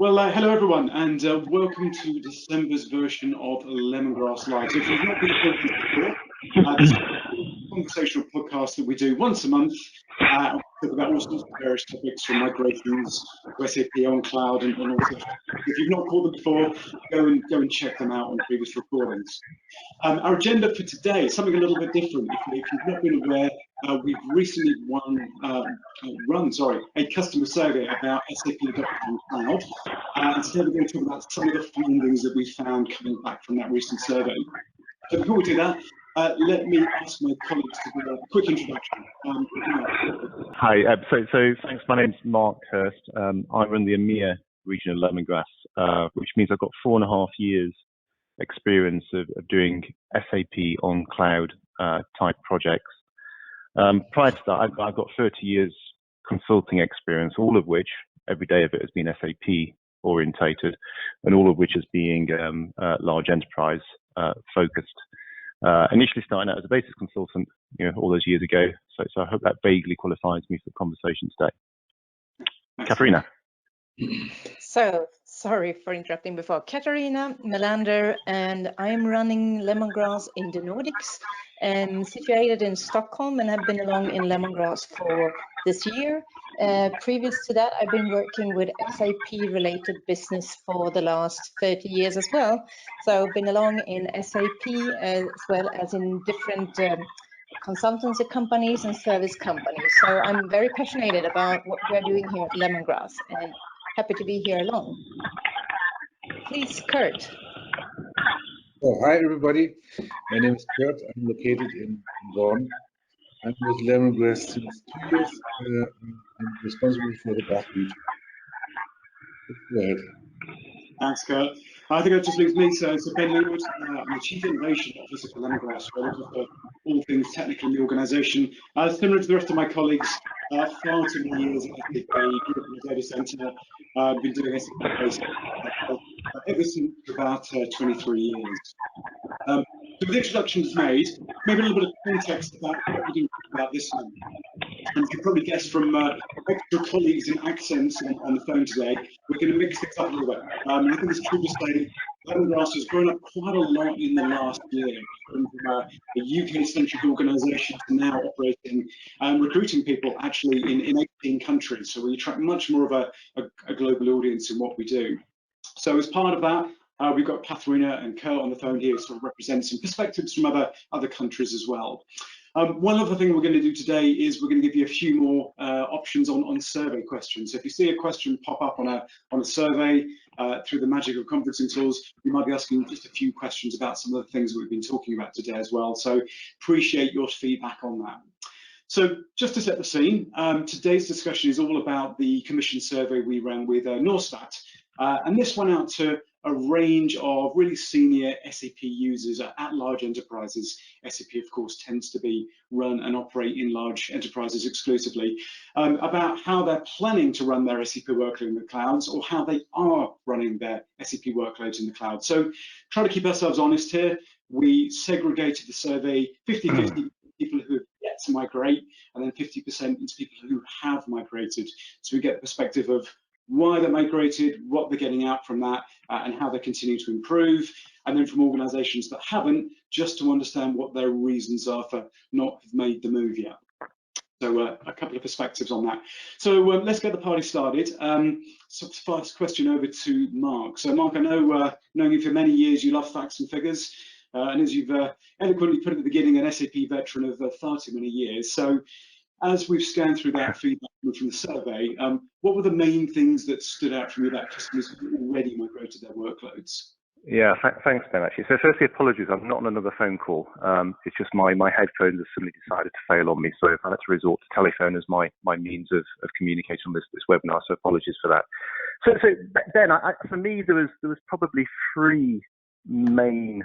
Hello everyone, and welcome to December's version of Lemongrass Live. So if you've not been here before, this is a conversational podcast that we do once a month. We talk about all sorts of various topics from migrations to SAP on cloud and all sorts. If you've not caught them before, go and check them out on previous recordings. Our agenda for today is something a little bit different. If you've not been aware, we've recently run a customer survey about SAP adoption cloud. And today we're going to talk about some of the findings that we found coming back from that recent survey. So before we do that, let me ask my colleagues to do a quick introduction. Hi, so thanks. My name's Mark Hurst. I run the EMEA region of Lemongrass, which means I've got 4.5 years experience of doing SAP on cloud type projects. Prior to that, I've got 30 years consulting experience, all of which, every day of it has been SAP orientated, and all of which is being large enterprise focused. Initially starting out as a basis consultant, all those years ago. So I hope that vaguely qualifies me for the conversation today. Katharina. So, sorry for interrupting before. Katharina Melander, and I'm running Lemongrass in the Nordics, and situated in Stockholm, and have been along in Lemongrass for this year. Previous to that, I've been working with SAP-related business for the last 30 years as well. So I've been along in SAP as well as in different consultancy companies and service companies. So I'm very passionate about what we're doing here at Lemongrass, and happy to be here along. Please, Kurt. Oh, hi, everybody. My name is Kurt. I'm located in Bonn. I'm with Lemongrass since 2 years. I'm responsible for the DACH region. Go ahead. Thanks, Kurt. I think that just leaves me. So Ben Lingwood, I'm the Chief Innovation Officer for Lemongrass. We're looking for all things technical in the organisation. Similar to the rest of my colleagues, far too many years at SAP, grew up in the data centre, been doing SAP ever since about 23 years. So with the introductions made, maybe a little bit of context about what we're doing about this one. And you can probably guess from extra colleagues and accents on the phone today, we're going to mix things up a little bit. I think it's true to say Lemongrass has grown up quite a lot in the last year, from a UK-centric organisation to now operating and recruiting people actually in 18 countries. So we attract much more of a global audience in what we do. So as part of that, we've got Katharina and Kurt on the phone here to sort of represent some perspectives from other countries as well. One other thing we're going to do today is we're going to give you a few more options on survey questions. So if you see a question pop up on a survey through the magic of conferencing tools, we might be asking just a few questions about some of the things that we've been talking about today as well. So appreciate your feedback on that. So just to set the scene, today's discussion is all about the commission survey we ran with Norstat. And this went out to a range of really senior SAP users at large enterprises. SAP, of course, tends to be run and operate in large enterprises exclusively, about how they're planning to run their SAP workload in the clouds, or how they are running their SAP workloads in the cloud. So trying to keep ourselves honest here, we segregated the survey 50-50 people who have yet to migrate, and then 50% into people who have migrated. So we get the perspective of why they're migrated, what they're getting out from that, and how they continue to improve. And then from organisations that haven't, just to understand what their reasons are for not have made the move yet. So a couple of perspectives on that. So let's get the party started. So first question over to Mark. So Mark, I know, knowing you for many years, you love facts and figures. And as you've eloquently put at the beginning, an SAP veteran of far too many years. So as we've scanned through that feedback from the survey, what were the main things that stood out from you about customers who already migrated their workloads? Yeah, thanks, Ben, actually. So firstly, apologies, I'm not on another phone call. It's just my headphones have suddenly decided to fail on me, so I've had to resort to telephone as my means of communication on this webinar, so apologies for that. So Ben, for me, there was probably three main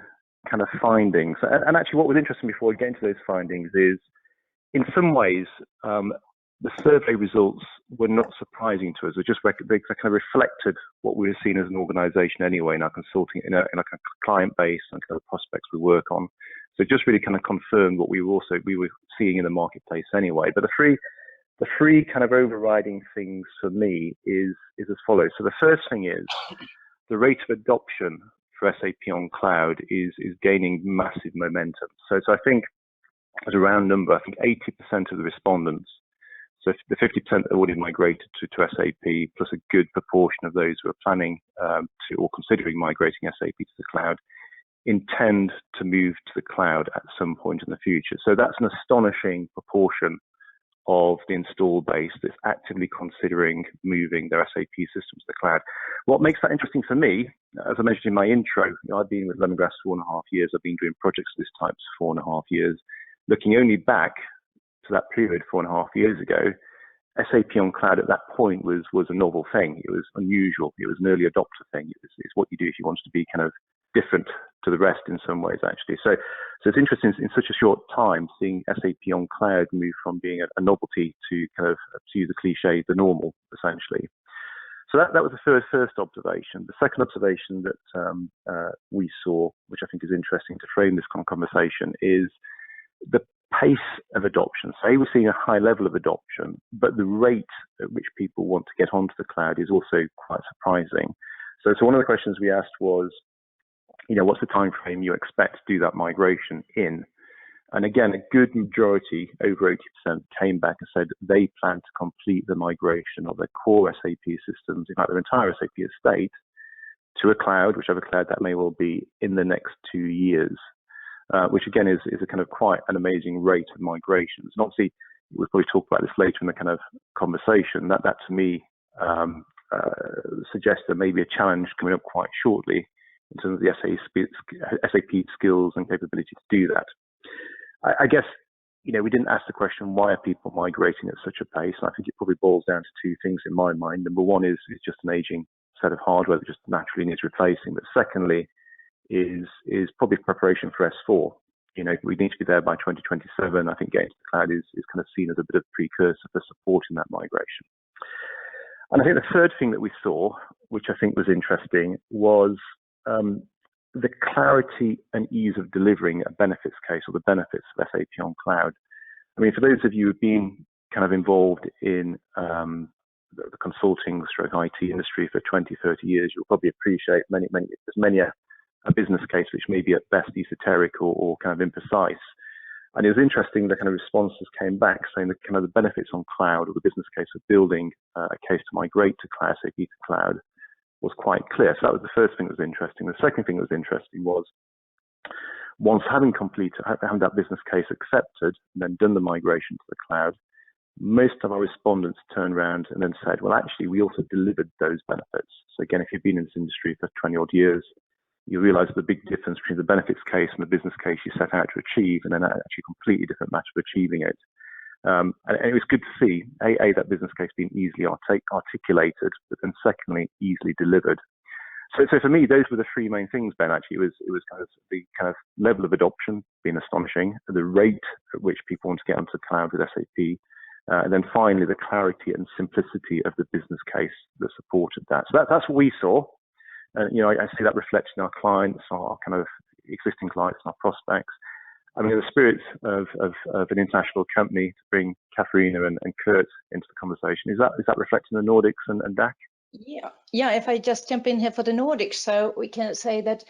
kind of findings. And actually what was interesting before we get into those findings is, in some ways, the survey results were not surprising to us. They kind of reflected what we were seeing as an organisation anyway in our consulting, in a client base and kind of prospects we work on. So it just really kind of confirmed what we were seeing in the marketplace anyway. But the the three kind of overriding things for me is as follows. So the first thing is the rate of adoption for SAP on cloud is gaining massive momentum. So I think as a round number, I think 80% of the respondents, so the 50% that already migrated to SAP, plus a good proportion of those who are planning to or considering migrating SAP to the cloud, intend to move to the cloud at some point in the future. So that's an astonishing proportion of the install base that's actively considering moving their SAP systems to the cloud. What makes that interesting for me, as I mentioned in my intro, I've been with Lemongrass 4.5 years. I've been doing projects of this type for 4.5 years. Looking only back to that period 4.5 years ago, SAP on cloud at that point was a novel thing. It was unusual. It was an early adopter thing. It's what you do if you want to be kind of different to the rest in some ways, actually. So it's interesting in such a short time seeing SAP on cloud move from being a novelty to kind of, to use the cliche, the normal, essentially. So that was the first observation. The second observation that we saw, which I think is interesting to frame this conversation, is the pace of adoption. So we're seeing a high level of adoption, but the rate at which people want to get onto the cloud is also quite surprising. So one of the questions we asked was, what's the time frame you expect to do that migration in? And again, a good majority, over 80%, came back and said they plan to complete the migration of their core SAP systems, in fact, their entire SAP estate, to a cloud, whichever cloud that may well be, in the next 2 years, which again is a kind of quite an amazing rate of migrations. And obviously, we'll probably talk about this later in the kind of conversation. That to me suggests there may be a challenge coming up quite shortly in terms of the SAP skills and capability to do that. I guess, we didn't ask the question, why are people migrating at such a pace? And I think it probably boils down to two things in my mind. Number one is just an aging set of hardware that just naturally needs replacing. But secondly, is probably preparation for S4. We need to be there by 2027. I think getting to the cloud is kind of seen as a bit of a precursor for supporting that migration. And I think the third thing that we saw, which I think was interesting, was the clarity and ease of delivering a benefits case, or the benefits of SAP on cloud. I mean, for those of you who've been kind of involved in the consulting /IT industry for 20, 30 years, you'll probably appreciate there's many a business case which may be at best esoteric or kind of imprecise. And it was interesting, the kind of responses came back saying that kind of the benefits on cloud, or the business case of building a case to migrate to cloud, SAP to cloud, was quite clear. So that was the first thing that was interesting. The second thing that was interesting was, once having that business case accepted and then done the migration to the cloud, most of our respondents turned around and then said, well, actually, we also delivered those benefits. So again, if you've been in this industry for 20 odd years, you realize the big difference between the benefits case and the business case you set out to achieve, and then actually a completely different matter of achieving it. And it was good to see, A, that business case being easily articulated, but then secondly, easily delivered. So for me, those were the three main things, Ben, actually. It was kind of the kind of level of adoption being astonishing, the rate at which people want to get onto the cloud with SAP, and then finally, the clarity and simplicity of the business case that supported that. So that's what we saw. And, I see that reflected in our clients, our kind of existing clients, and our prospects. I mean, the spirit of an international company, to bring Katharina and Kurt into the conversation, is that reflected in the Nordics and DAC? Yeah. If I just jump in here for the Nordics, so we can say that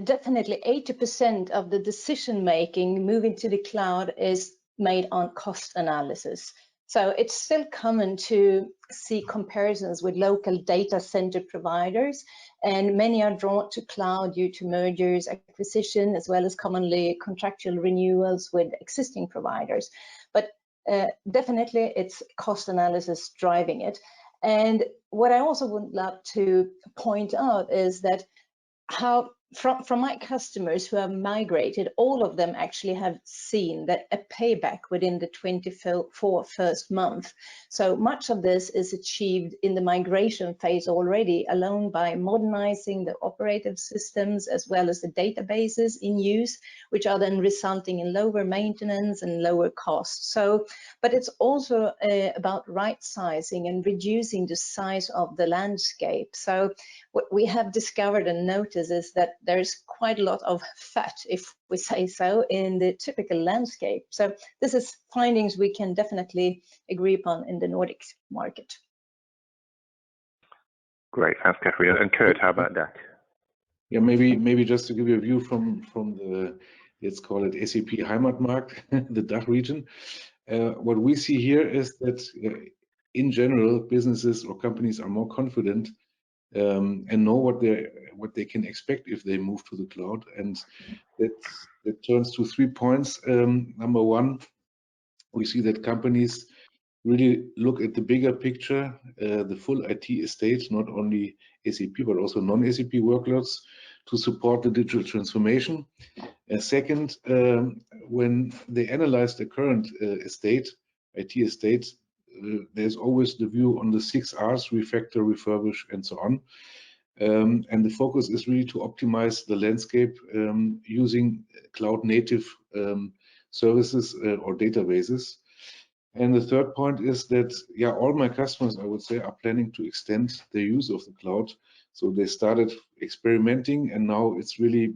definitely 80% of the decision making moving to the cloud is made on cost analysis. So it's still common to see comparisons with local data center providers, and many are drawn to cloud due to mergers, acquisition, as well as commonly contractual renewals with existing providers. But definitely it's cost analysis driving it. And what I also would love to point out is that how from my customers who have migrated, all of them actually have seen that a payback within the 24 first month. So much of this is achieved in the migration phase already, alone by modernizing the operative systems as well as the databases in use, which are then resulting in lower maintenance and lower costs. So, but it's also about right sizing and reducing the size of the landscape. So what we have discovered and noticed is that there's quite a lot of fat, if we say so, in the typical landscape. So this is findings we can definitely agree upon in the Nordics market. Great, thanks, Katarina. And Kurt, how about that? Yeah, maybe just to give you a view from the, let's call it SAP Heimatmarkt, the DACH region. What we see here is that in general, businesses or companies are more confident and know what they can expect if they move to the cloud, and that turns to 3 points. Number one, we see that companies really look at the bigger picture, the full IT estate, not only SAP but also non-SAP workloads to support the digital transformation. Second, when they analyze the current IT estate, there's always the view on the 6 R's: refactor, refurbish, and so on. And the focus is really to optimize the landscape using cloud native services or databases. And the third point is that, yeah, all my customers, I would say, are planning to extend their use of the cloud. So they started experimenting, and now it's really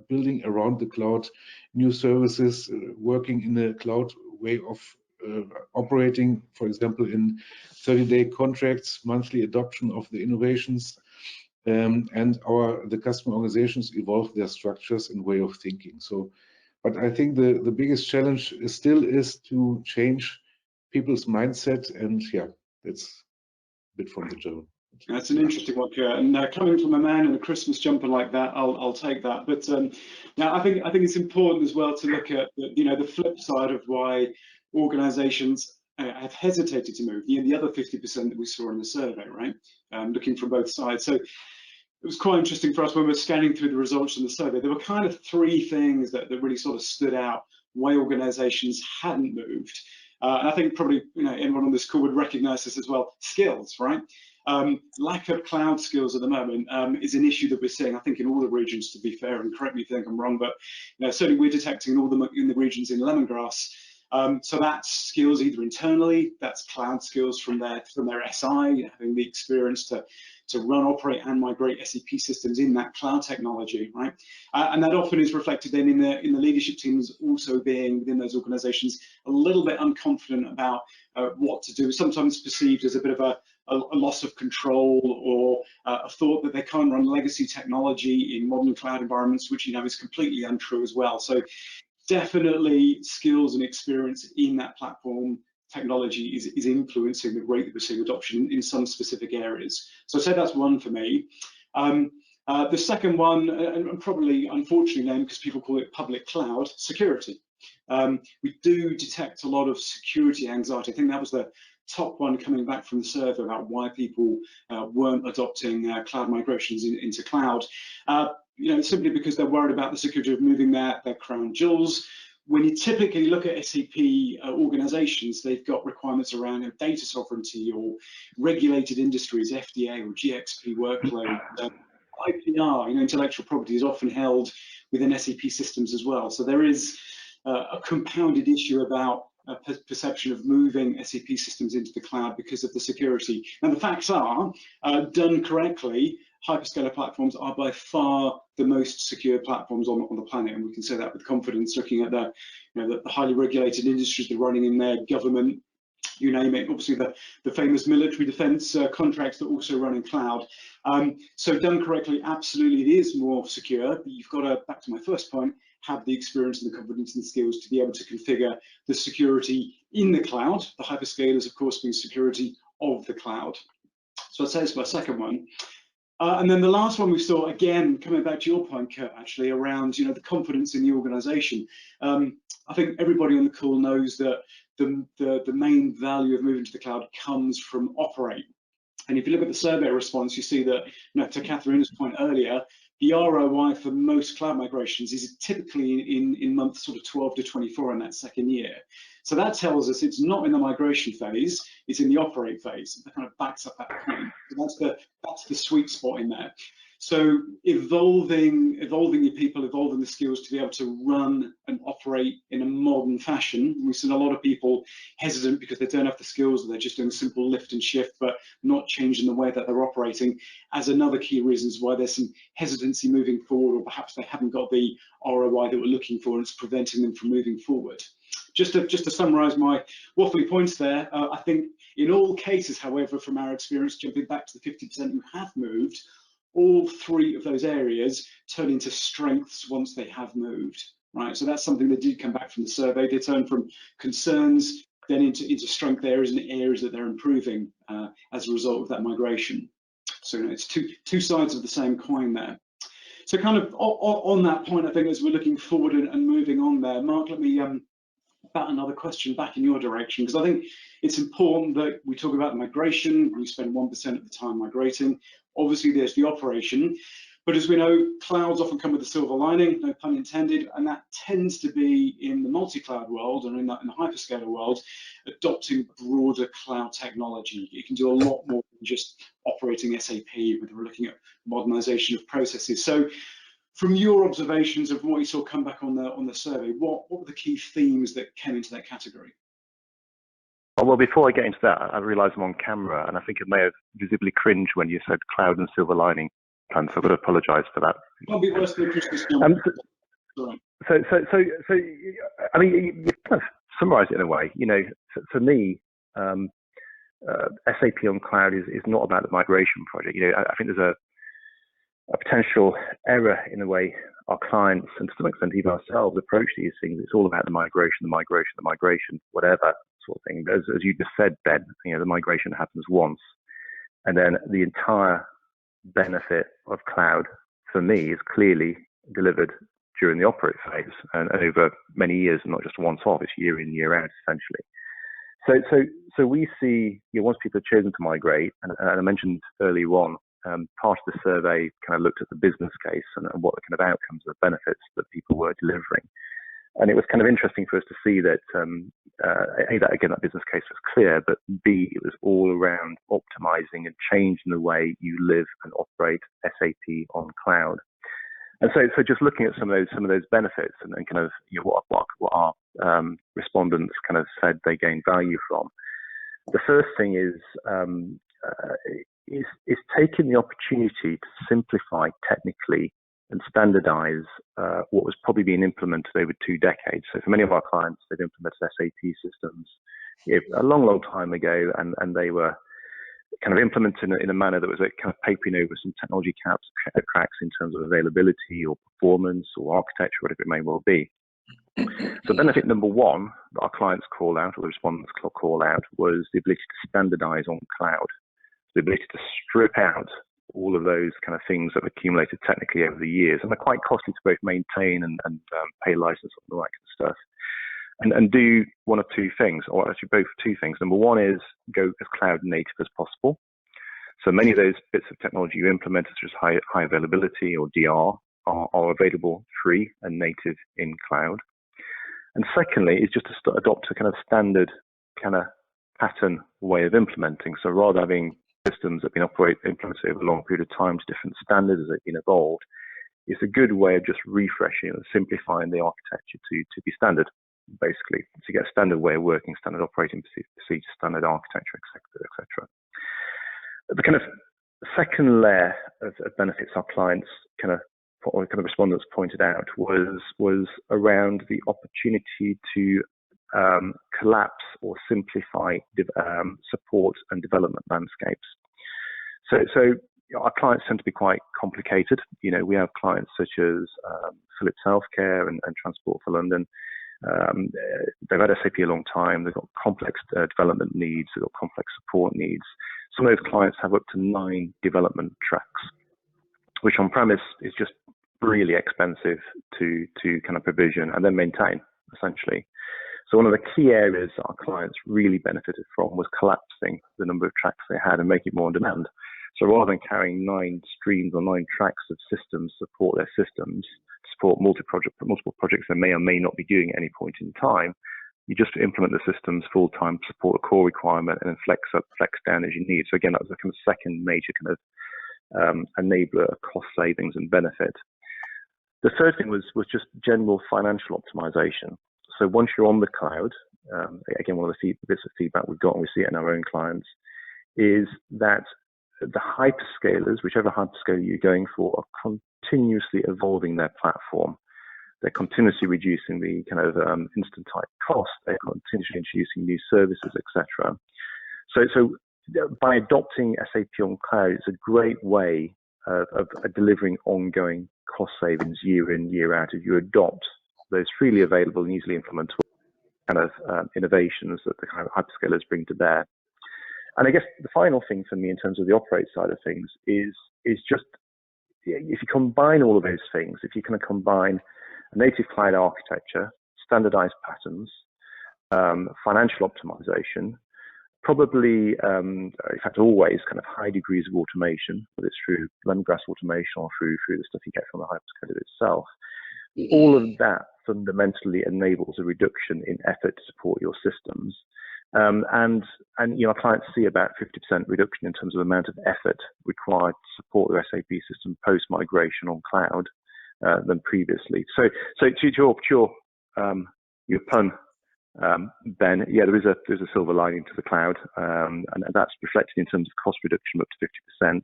building around the cloud new services, working in a cloud way of operating, for example, in 30-day contracts, monthly adoption of the innovations, and the customer organizations evolve their structures and way of thinking. So, but I think the biggest challenge still is to change people's mindset, and yeah, that's a bit from the German. That's an interesting one, Kurt. And coming from a man in a Christmas jumper like that, I'll take that. But now I think it's important as well to look at the flip side of why organisations have hesitated to move. The other 50% that we saw in the survey, right? Looking from both sides. So it was quite interesting for us when we were scanning through the results in the survey. There were kind of 3 things that really sort of stood out why organisations hadn't moved. And I think probably anyone on this call would recognise this as well. Skills, right? Lack of cloud skills at the moment is an issue that we're seeing, I think, in all the regions, to be fair, and correct me if you think I'm wrong, but certainly we're detecting in the regions in Lemongrass. So that's skills either internally, that's cloud skills from their SI, having the experience to run, operate, and migrate SAP systems in that cloud technology, right? And that often is reflected then in the leadership teams also being within those organisations a little bit unconfident about what to do, sometimes perceived as a bit of a loss of control, or a thought that they can't run legacy technology in modern cloud environments, which is completely untrue as well. So definitely skills and experience in that platform technology is influencing the rate that we're seeing adoption in some specific areas. So I'd say that's one for me. The second one, and probably unfortunately named because people call it public cloud, security. We do detect a lot of security anxiety. I think that was the top one coming back from the survey about why people weren't adopting cloud migrations into cloud. Simply because they're worried about the security of moving their crown jewels. When you typically look at SAP organizations, they've got requirements around data sovereignty or regulated industries, FDA or GXP workload. IPR, intellectual property, is often held within SAP systems as well. So there is a compounded issue about perception of moving SAP systems into the cloud because of the security. Now the facts are, done correctly, hyperscaler platforms are by far the most secure platforms on the planet, and we can say that with confidence looking at the highly regulated industries they're running in their government, you name it. Obviously the famous military defense contracts that also run in cloud. So done correctly, absolutely it is more secure, but you've got to, back to my first point, have the experience and the confidence and the skills to be able to configure the security in the cloud, the hyperscalers of course being security of the cloud. So I'd say it's my second one. And then the last one we saw, again, coming back to your point, Kurt, actually, around the confidence in the organisation. I think everybody on the call knows that the main value of moving to the cloud comes from operate. And if you look at the survey response, you see that, to Katharina's point earlier, the ROI for most cloud migrations is typically in months sort of 12 to 24 in that second year. So that tells us it's not in the migration phase, it's in the operate phase. That kind of backs up that point. So that's the sweet spot in there. So evolving your people, evolving the skills to be able to run and operate in a modern fashion. We've seen a lot of people hesitant because they don't have the skills, or they're just doing simple lift and shift, but not changing the way that they're operating, as another key reasons why there's some hesitancy moving forward, or perhaps they haven't got the ROI that we're looking for, and it's preventing them from moving forward. Just to summarise my waffly points there, I think in all cases, however, from our experience, jumping back to the 50% who have moved, all three of those areas turn into strengths once they have moved, right? So that's something that did come back from the survey. They turn from concerns then into strength areas and areas that they're improving as a result of that migration. So it's two sides of the same coin there. So kind of on that point, I think as we're looking forward and moving on there, Mark, let me bat another question back in your direction, because I think it's important that we talk about the migration. We spend 1% of the time migrating. Obviously, there's the operation, but as we know, clouds often come with a silver lining, no pun intended, and that tends to be in the multi-cloud world, and in the hyperscaler world, adopting broader cloud technology. You can do a lot more than just operating SAP, but we're looking at modernization of processes. So from your observations of what you saw come back on the survey, what were the key themes that came into that category? Well, before I get into that, I realise I'm on camera, and I think it may have visibly cringed when you said cloud and silver lining, and so I've got to apologise for that. Can't be worse than a Christmas So, I mean, you kind of summarise it in a way. You know, for me, SAP on cloud is not about the migration project. You know, I think there's a potential error in the way our clients, and to some extent even ourselves, approach these things. It's all about the migration, whatever sort of thing. As you just said, Ben, you know, the migration happens once, and then the entire benefit of cloud for me is clearly delivered during the operate phase and over many years, and not just once off. It's year in, year out, essentially. So we see, you know, once people have chosen to migrate, and I mentioned earlier on, part of the survey kind of looked at the business case and what the kind of outcomes and benefits that people were delivering. And it was kind of interesting for us to see that, A, that again, that business case was clear, but B, it was all around optimizing and changing the way you live and operate SAP on cloud. And so just looking at some of those benefits and kind of, you know, what our respondents kind of said they gained value from. The first thing is taking the opportunity to simplify technically and standardize what was probably being implemented over 2 decades. So for many of our clients, they've implemented SAP systems a long time ago, and they were kind of implemented in a manner that was kind of papering over some technology cracks in terms of availability or performance or architecture, whatever it may well be. So benefit number one that our clients call out, or the respondents call out, was the ability to standardize on cloud, the ability to strip out all of those kind of things that have accumulated technically over the years, and they're quite costly to both maintain and pay license and all that kind of stuff. And do one of two things, or actually both two things. Number one is go as cloud native as possible. So many of those bits of technology you implement, such as high availability or DR, are available free and native in cloud. And secondly, is just to adopt a kind of standard kind of pattern way of implementing. So rather than having systems that have been implemented over a long period of time to different standards as they've been evolved, it's a good way of just refreshing and simplifying the architecture to be standard, basically, to get a standard way of working, standard operating procedure, standard architecture, etc. The kind of second layer of benefits our clients kind of respondents pointed out was around the opportunity to collapse or simplify support and development landscapes. So our clients tend to be quite complicated. You know, we have clients such as Philips Healthcare and Transport for London. They've had SAP a long time. They've got complex development needs. They've got complex support needs. Some of those clients have up to 9 development tracks, which on premise is just really expensive to kind of provision and then maintain, essentially. So one of the key areas that our clients really benefited from was collapsing the number of tracks they had and making it more on demand. So rather than carrying 9 streams or 9 tracks of systems to support their systems, support multiple projects they may or may not be doing at any point in time, you just implement the systems full time, support a core requirement, and then flex up, flex down as you need. So again, that was a kind of second major kind of enabler of cost savings and benefit. The third thing was just general financial optimization. So once you're on the cloud, again, one of the bits of feedback we've got, and we see it in our own clients, is that the hyperscalers, whichever hyperscaler you're going for, are continuously evolving their platform. They're continuously reducing the kind of instant type cost. They're continuously introducing new services, etc. So by adopting SAP on cloud, it's a great way of delivering ongoing cost savings year in, year out. If you adopt those freely available and easily implementable kind of innovations that the kind of hyperscalers bring to bear. And I guess the final thing for me in terms of the operate side of things is just, if you combine all of those things, if you kind of combine a native cloud architecture, standardized patterns, financial optimization, probably, in fact, always kind of high degrees of automation, whether it's through Lemongrass automation or through the stuff you get from the hyperscaler itself. All of that fundamentally enables a reduction in effort to support your systems. And you know, our clients see about 50% reduction in terms of the amount of effort required to support their SAP system post-migration on cloud than previously. So to your pun, Ben, yeah, there's a silver lining to the cloud, and that's reflected in terms of cost reduction up to 50%,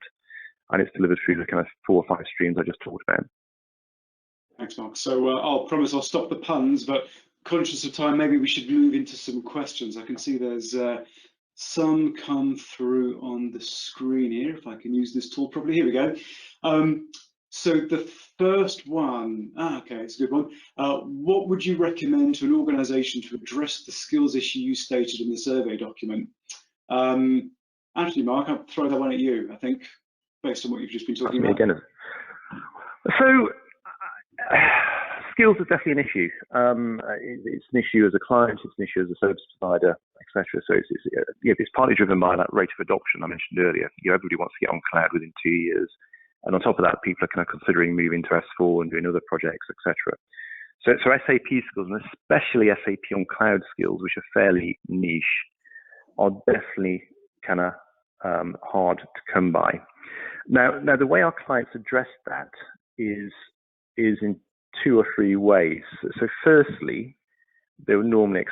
and it's delivered through the kind of 4 or 5 streams I just talked about. Thanks, Mark. So I'll promise I'll stop the puns, but conscious of time, maybe we should move into some questions. I can see there's some come through on the screen here, if I can use this tool properly. Here we go. So the first one, okay, it's a good one. What would you recommend to an organisation to address the skills issue you stated in the survey document? Actually, Mark, I'll throw that one at you, I think, based on what you've just been talking about. Again. So, skills is definitely an issue. It's an issue as a client, it's an issue as a service provider, etc. So it's partly driven by that rate of adoption I mentioned earlier. Everybody wants to get on cloud within 2 years, and on top of that, people are kind of considering moving to S4 and doing other projects, etc. So SAP skills, and especially SAP on cloud skills, which are fairly niche, are definitely kind of hard to come by. Now the way our clients address that is in 2 or 3 ways. So firstly, they would normally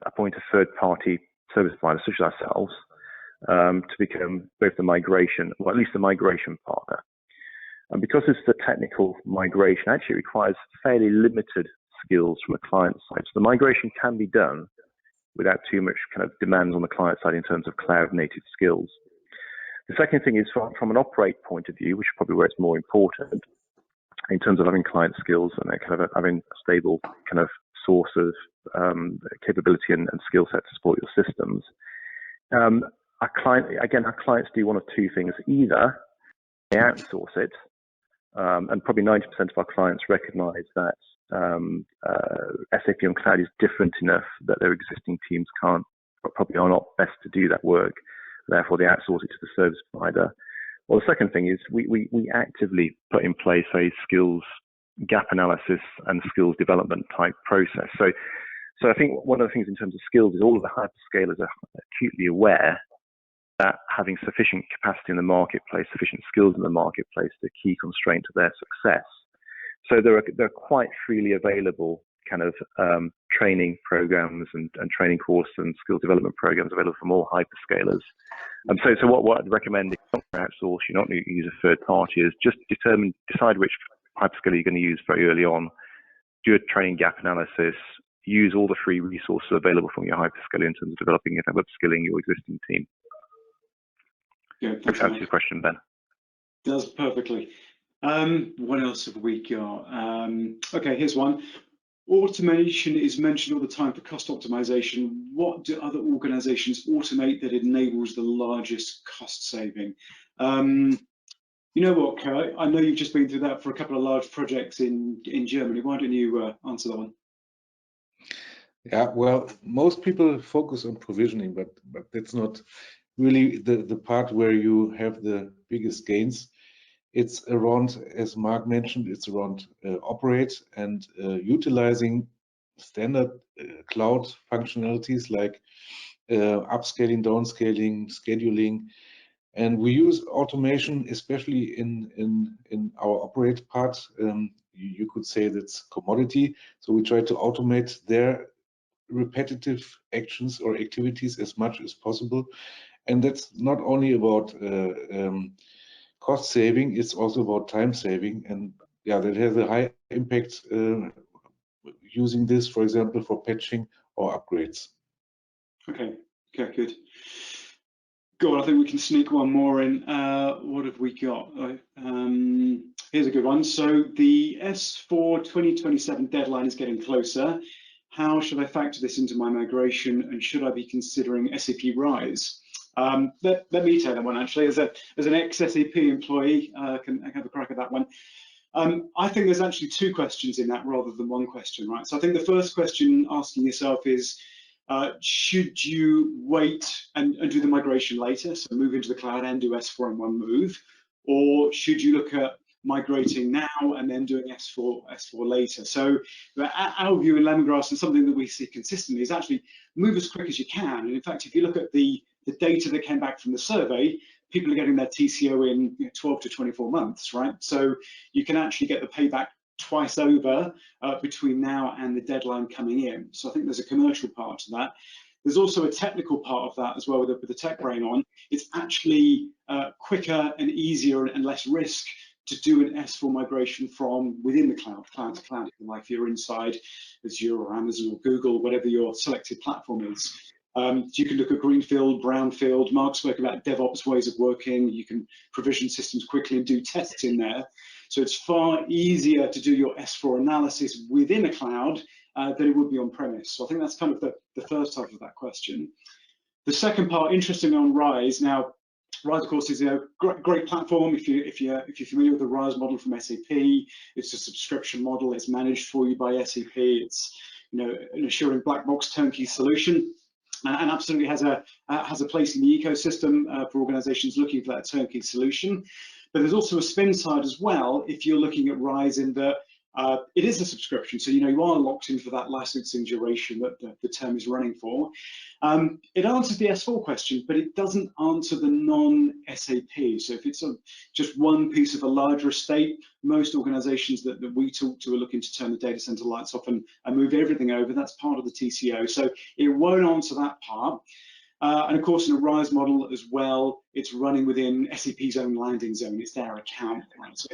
appoint a third-party service provider, such as ourselves, to become both the migration, or at least the migration partner. And because it's the technical migration, actually requires fairly limited skills from a client side. So the migration can be done without too much kind of demand on the client side in terms of cloud-native skills. The second thing is from an operate point of view, which is probably where it's more important, in terms of having client skills and kind of having a stable kind of source of capability and skill set to support your systems. Our clients do one of 2 things. Either they outsource it, and probably 90% of our clients recognize that SAP on cloud is different enough that their existing teams are not best to do that work. Therefore, they outsource it to the service provider. Well, the second thing is we actively put in place a skills gap analysis and skills development type process. So I think one of the things in terms of skills is all of the hyperscalers are acutely aware that having sufficient capacity in the marketplace, sufficient skills in the marketplace, is the key constraint to their success. So there are quite freely available kind of training programs and training courses and skill development programs available from all hyperscalers. So what I'd recommend, if you're not outsource, you're not going to use a third party, is just decide which hyperscaler you're going to use very early on, do a training gap analysis, use all the free resources available from your hyperscaler in terms of developing and upskilling your existing team. Yeah, thanks. Answer your question, Ben. Does perfectly. What else have we got? Okay, here's one. Automation is mentioned all the time for cost optimization. What do other organizations automate that enables the largest cost saving? You know what, Kurt? I know you've just been through that for a couple of large projects in Germany. Why don't you answer that one? Yeah, well, most people focus on provisioning, but that's not really the part where you have the biggest gains. It's around, as Mark mentioned, it's around operate and utilizing standard cloud functionalities like upscaling, downscaling, scheduling, And we use automation, especially in our operate part. You could say that's commodity. So we try to automate their repetitive actions or activities as much as possible. And that's not only about cost saving, it's also about time saving. And yeah, that has a high impact using this, for example, for patching or upgrades. Okay, good. Go on, I think we can sneak one more in. What have we got? Here's a good one. So the S4 2027 deadline is getting closer. How should I factor this into my migration, and should I be considering SAP Rise? Let me take that one actually. As an ex-SAP employee, I can have a crack at that one. I think there's actually two questions in that rather than one question, right? So I think the first question asking yourself is, should you wait and do the migration later, so move into the cloud and do S4 in one move, or should you look at migrating now and then doing S4 later? So our view in Lemongrass, and something that we see consistently, is actually move as quick as you can. And in fact, if you look at the data that came back from the survey, people are getting their TCO in 12 to 24 months, right? So you can actually get the payback twice over between now and the deadline coming in. So I think there's a commercial part to that. There's also a technical part of that as well with the tech brain on. It's actually quicker and easier and less risk to do an S4 migration from within the cloud to cloud, like if you're inside Azure or Amazon or Google, whatever your selected platform is. So you can look at greenfield, brownfield. Mark spoke about DevOps ways of working. You can provision systems quickly and do tests in there. So it's far easier to do your S4 analysis within a cloud than it would be on premise. So I think that's kind of the first half of that question. The second part, interestingly, on Rise. Now, Rise, of course, is a great platform. If you're familiar with the Rise model from SAP, it's a subscription model. It's managed for you by SAP. It's an assuring black box turnkey solution, and absolutely has a place in the ecosystem for organizations looking for that turnkey solution. But there's also a spin side as well if you're looking at Rise in that it is a subscription, so you are locked in for that licensing duration that the term is running for. It answers the S4 question, but it doesn't answer the non-SAP. So if it's just one piece of a larger estate, most organizations that we talk to are looking to turn the data center lights off and move everything over. That's part of the TCO. So it won't answer that part. And of course, in a Rise model as well, it's running within SAP's own landing zone. It's their account, right? So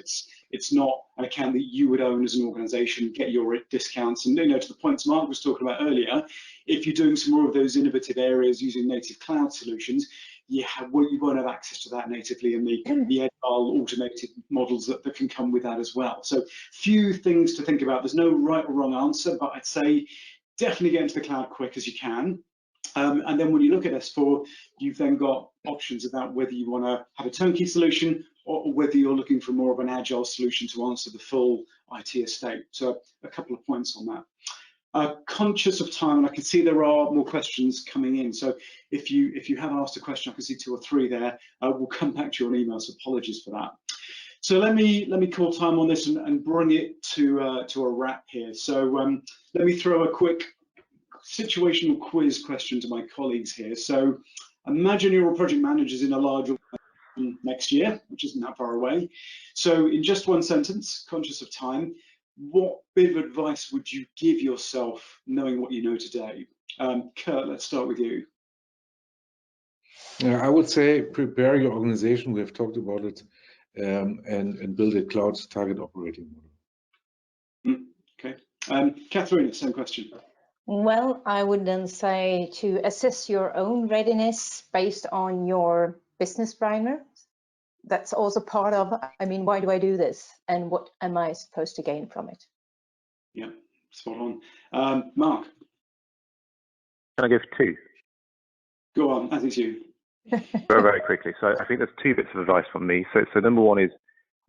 it's not an account that you would own as an organization, get your discounts. And to the points Mark was talking about earlier, if you're doing some more of those innovative areas using native cloud solutions, you won't have access to that natively in the agile automated models that can come with that as well. So few things to think about. There's no right or wrong answer, but I'd say definitely get into the cloud quick as you can. And then when you look at S4, you've then got options about whether you want to have a turnkey solution or whether you're looking for more of an agile solution to answer the full IT estate. So a couple of points on that. Conscious of time, and I can see there are more questions coming in. So if you have asked a question, I can see 2 or 3 there. We'll come back to you on email, so apologies for that. So let me call time on this and bring it to a wrap here. So let me throw a quick situational quiz question to my colleagues here. So imagine you're project managers in a large organization next year, which isn't that far away. So in just one sentence, conscious of time, what bit of advice would you give yourself knowing what you know today? Kurt, let's start with you. I would say prepare your organization. We have talked about it, and build a cloud target operating model. Okay. Catherine, same question. Well, I would then say to assess your own readiness based on your business primer. That's also part of, why do I do this? And what am I supposed to gain from it? Yeah, spot on. Mark? Can I give 2? Go on, as it's you. Very quickly. So I think there's 2 bits of advice from me. So number 1 is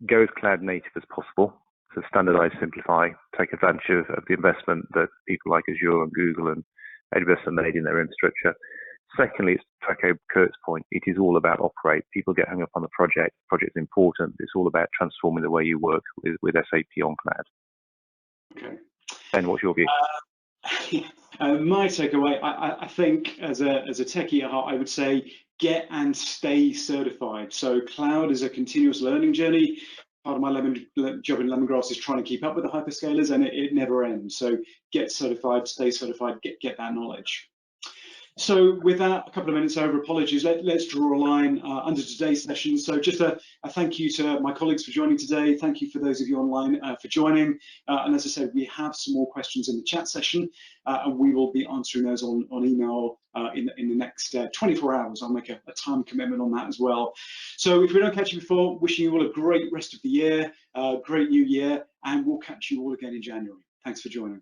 go as cloud native as possible. So standardize, simplify, take advantage of the investment that people like Azure and Google and AWS have made in their infrastructure. Secondly, it's to echo Kurt's point, it is all about operate. People get hung up on the project. The project's important. It's all about transforming the way you work with SAP on cloud. Okay. Ben, what's your view? My takeaway, I think as a techie at heart, I would say get and stay certified. So cloud is a continuous learning journey. Part of my job in Lemongrass is trying to keep up with the hyperscalers, and it never ends. So get certified, stay certified, get that knowledge. So with that, a couple of minutes over, apologies. Let's draw a line under today's session. So just a thank you to my colleagues for joining today. Thank you for those of you online for joining. And as I said, we have some more questions in the chat session, and we will be answering those on email in the next 24 hours. I'll make a time commitment on that as well. So if we don't catch you before, wishing you all a great rest of the year, great new year, and we'll catch you all again in January. Thanks for joining.